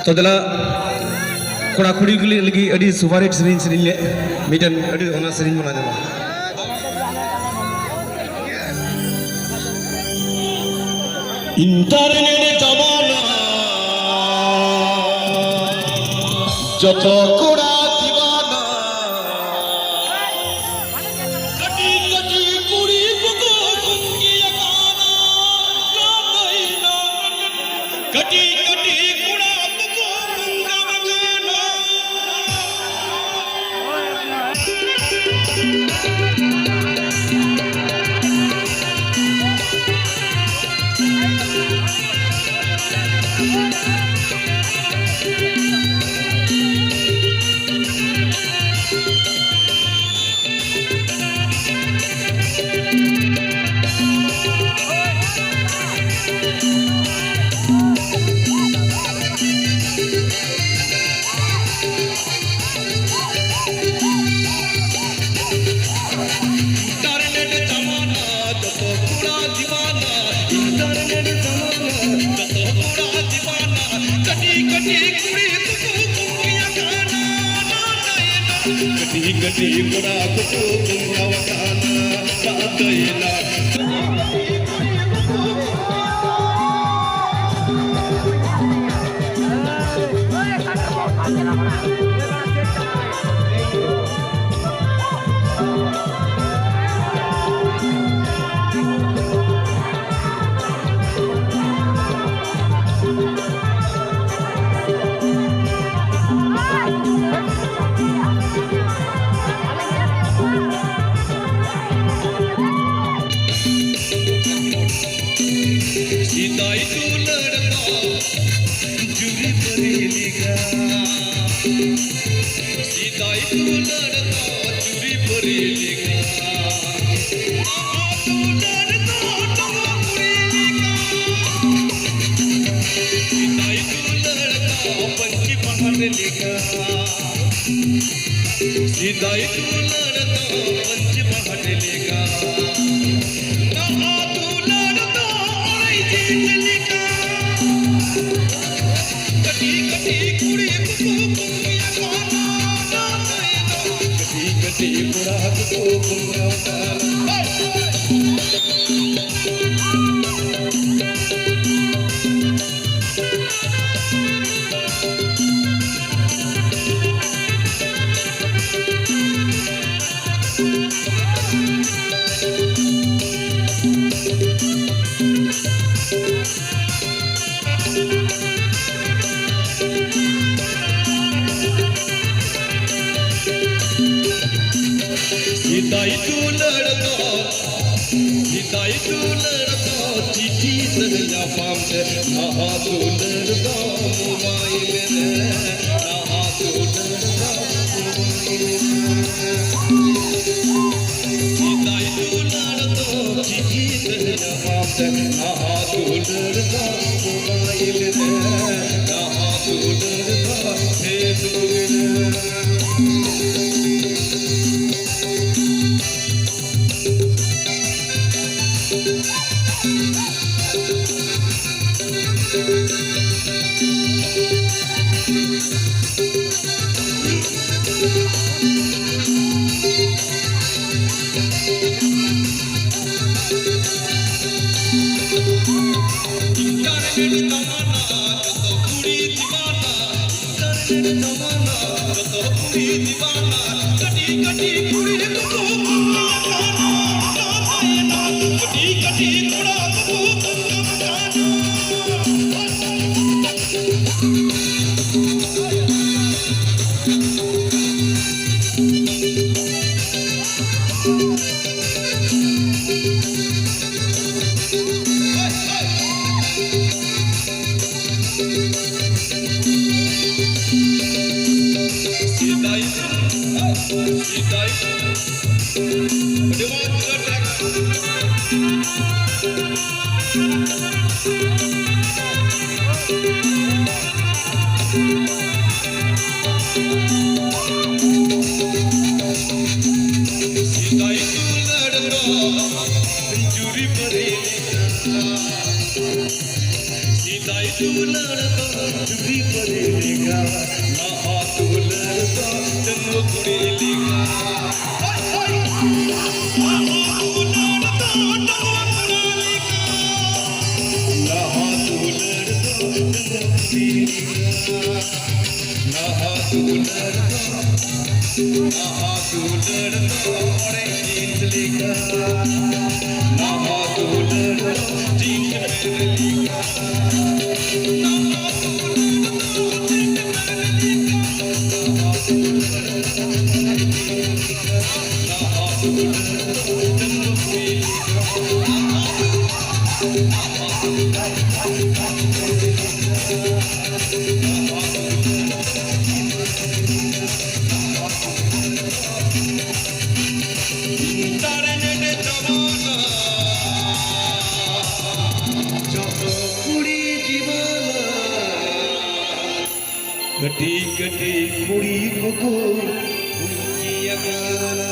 तो दला कोड़ा कुड़ी के लगी अड़ी सुपारेट सरिन सरिन ले मिटन अड़ी होना सरिन बना देवा इंटरनेट जमाना যত কোড়া দিবানা কটি কটি কুড়ি বুকো কুঙ্গিয়া গানা না নাই না কটি কটি কুড়া বুকো কুঙ্গা গানা गटी गुड़ा कुटु कुंगावकाना तातैला सीताई तू लड़का जुरी बरेलीगा सीताई तू लड़का जुरी बरेलीगा तू लड़का टोकरीलीगा सीताई तू लड़का पंची पहाड़लीगा सीताई तू लड़का पंची पहाड़लीगा कटी कटी कुड़ी बुको कुंगिया गाना ना नैना कटी कटी कुड़ा बुको कुंगिया गाना सीताई तू लड़का चिट्ठी सजला पाम से नहा तू लड़का मोबाइल में नहा तू लड़का मोबाइल में सीताई तू लड़का चिट्ठी सजला पाम से नहा तू लड़का मोबाइल में नहा तू लड़का फेसबुक में इंटरनेट जमाना जत कुड़ी दीवाना इंटरनेट जमाना जत कुड़ी दीवाना कटी कटी कुड़ी बुको कुंगिया गाना ना नैना कटी कटी कुड़ा बुको कुंगिया गाना सीताई तू लड़का जुरी बरेलीगा सीताई तू लड़का चुपी करे लेगा ना हाथ लड़ता जन्म कुड़ी लेगा कटी कटी कुड़ी को किया गाना